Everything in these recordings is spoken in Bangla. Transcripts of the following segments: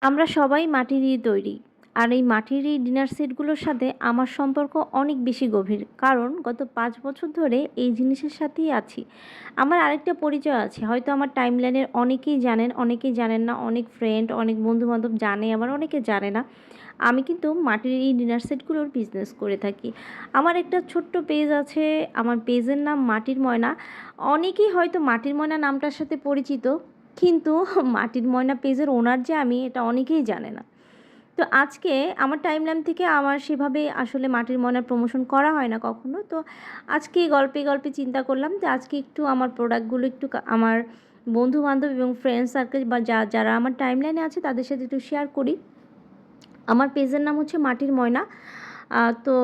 আমরা সবাই মাটি দিয়ে তৈরি। আর এই মাটির এই ডিনার সেটগুলোর সাথে আমার সম্পর্ক অনেক বেশি গভীর। কারণ গত ৫ বছর ধরে এই জিনিসের সাথেই আছি। আমার আরেকটা পরিচয় আছে। হয়তো আমার টাইমলাইনের অনেকেই জানেন, অনেকেই জানেন না। অনেক ফ্রেন্ড, অনেক বন্ধু-বান্ধব জানে, আবার অনেকে জানে না। আমি কিন্তু মাটির এই ডিনার সেটগুলোর বিজনেস করে থাকি। আমার একটা ছোট্ট পেজ আছে। আমার পেজের নাম মাটির ময়না। অনেকেই হয়তো মাটির ময়না নামটার সাথে পরিচিত। কিন্তু মাটির ময়না পেজের ওনার যে আমি, এটা অনেকেই জানে না। তো আজকে আমার টাইমলাইন থেকে আমার সেভাবে আসলে মাটির ময়নার প্রমোশন করা হয় না কখনো। তো আজকে গল্পে গল্পে চিন্তা করলাম যে আজকে একটু আমার প্রোডাক্টগুলো একটু আমার বন্ধু-বান্ধব এবং ফ্রেন্ড সার্কেল বা যারা আমার টাইমলাইনে আছে তাদের সাথে একটু শেয়ার করি। আমার পেজের নাম হচ্ছে মাটির ময়না। তো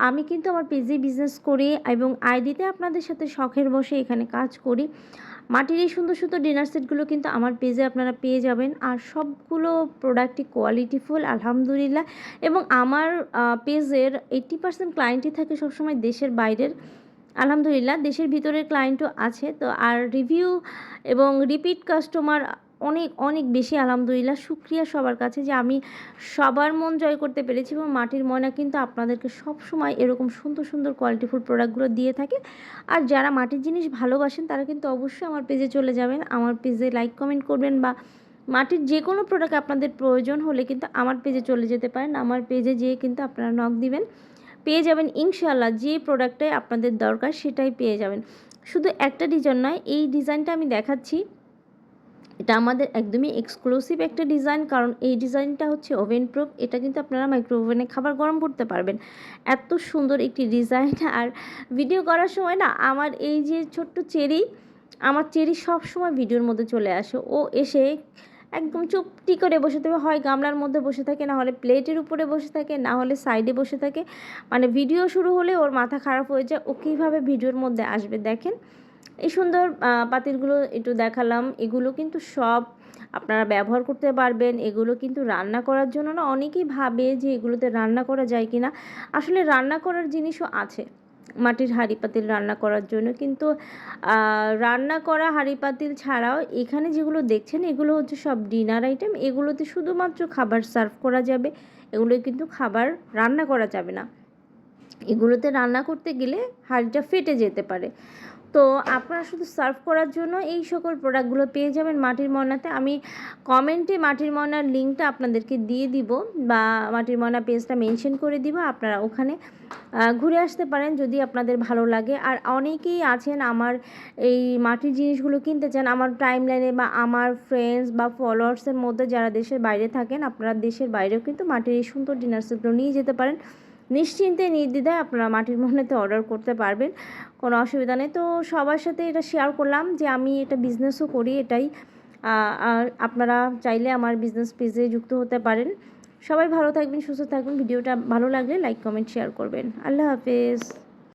আমি কিন্তু আমার পেজেই বিজনেস করি এবং আইডিতে আপনাদের সাথে শখের বশে এখানে কাজ করি। মাটির এই সুন্দর সুন্দর ডিনার সেটগুলো কিন্তু আমার পেজে আপনারা পেয়ে যাবেন। আর সবগুলো প্রোডাক্টই কোয়ালিটিফুল আলহামদুলিল্লাহ। এবং আমার পেজের 80% ক্লায়েন্টই থাকে সবসময় দেশের বাইরের। আলহামদুলিল্লাহ দেশের ভিতরের ক্লায়েন্টও আছে। তো আর রিভিউ এবং রিপিট কাস্টমার অনেক অনেক বেশি আলহামদুলিল্লাহ। শুকরিয়া সবার কাছে যে আমি সবার মন জয় করতে পেরেছি এবং মাটির ময়না কিন্তু আপনাদেরকে সবসময় এরকম সুন্দর সুন্দর কোয়ালিটিফুল প্রোডাক্টগুলো দিয়ে থাকে। আর যারা মাটির জিনিস ভালোবাসেন তারা কিন্তু অবশ্যই আমার পেজে চলে যাবেন। আমার পেজে লাইক কমেন্ট করবেন বা মাটির যে কোনো প্রোডাক্ট আপনাদের প্রয়োজন হলে কিন্তু আমার পেজে চলে যেতে পারেন। আমার পেজে যেয়ে কিন্তু আপনারা নক দিবেন, পেয়ে যাবেন ইনশাআল্লাহ। যে প্রোডাক্টটাই আপনাদের দরকার সেটাই পেয়ে যাবেন। শুধু একটা ডিজাইন নয়, এই ডিজাইনটা আমি দেখাচ্ছি, এটা আমাদের একদমই এক্সক্লুসিভ একটা ডিজাইন। কারণ এই ডিজাইনটা হচ্ছে ওভেন প্রুফ। এটা কিন্তু আপনারা মাইক্রো ওভেনে খাবার গরম করতে পারবেন। এত সুন্দর একটি ডিজাইন। আর ভিডিও করার সময় না আমার এই যে ছোট্ট চেরি, আমার চেরি সবসময় ভিডিওর মধ্যে চলে আসে। ও এসে একদম চুপটি করে বসে থাকবে, হয় গামলার মধ্যে বসে থাকে, না হলে প্লেটের উপরে বসে থাকে, না হলে সাইডে বসে থাকে। মানে ভিডিও শুরু হলে ওর মাথা খারাপ হয়ে যায়। ও কীভাবে ভিডিওর মধ্যে আসবে দেখেন। এই সুন্দর পাতিলগুলো একটু দেখালাম। এগুলো কিন্তু সব আপনারা ব্যবহার করতে পারবেন। এগুলো কিন্তু রান্না করার জন্য না, অনেকেই ভাবে যে এগুলোতে রান্না করা যায় কি না। আসলে রান্না করার জিনিসও আছে মাটির হাঁড়ি পাতিল রান্না করার জন্য। কিন্তু রান্না করা হাঁড়ি পাতিল ছাড়াও এখানে যেগুলো দেখছেন এগুলো হচ্ছে সব ডিনার আইটেম। এগুলোতে শুধুমাত্র খাবার সার্ভ করা যাবে। এগুলো কিন্তু খাবার রান্না করা যাবে না। এগুলোতে রান্না করতে গেলে হাঁড়িটা ফেটে যেতে পারে। তো আপনারা শুধু সার্ভ করার জন্য এই সকল প্রোডাক্টগুলো পেয়ে যাবেন মাটির ময়নাতে। আমি কমেন্টে মাটির ময়নার লিঙ্কটা আপনাদেরকে দিয়ে দিব বা মাটির ময়না পেজটা মেনশন করে দিব। আপনারা ওখানে ঘুরে আসতে পারেন যদি আপনাদের ভালো লাগে। আর অনেকেই আছেন আমার এই মাটির জিনিসগুলো কিনতে চান আমার টাইমলাইনে বা আমার ফ্রেন্ডস বা ফলোয়ার্সের মধ্যে যারা দেশের বাইরে থাকেন। আপনারা দেশের বাইরেও কিন্তু মাটির এই সুন্দর ডিনার সেটগুলো নিয়ে যেতে পারেন। নিশ্চিন্তে নির্দ্বিধায় আপনারা মাটির ময়নাতে অর্ডার করতে পারবেন, কোনো অসুবিধা নেই। তো সবার সাথে এটা শেয়ার করলাম যে আমি এটা বিজনেসও করি, এটাই। আর আপনারা চাইলে আমার বিজনেস পেজে যুক্ত হতে পারেন। সবাই ভালো থাকবেন, সুস্থ থাকবেন। ভিডিওটা ভালো লাগলে লাইক কমেন্ট শেয়ার করবেন। আল্লাহ হাফেজ।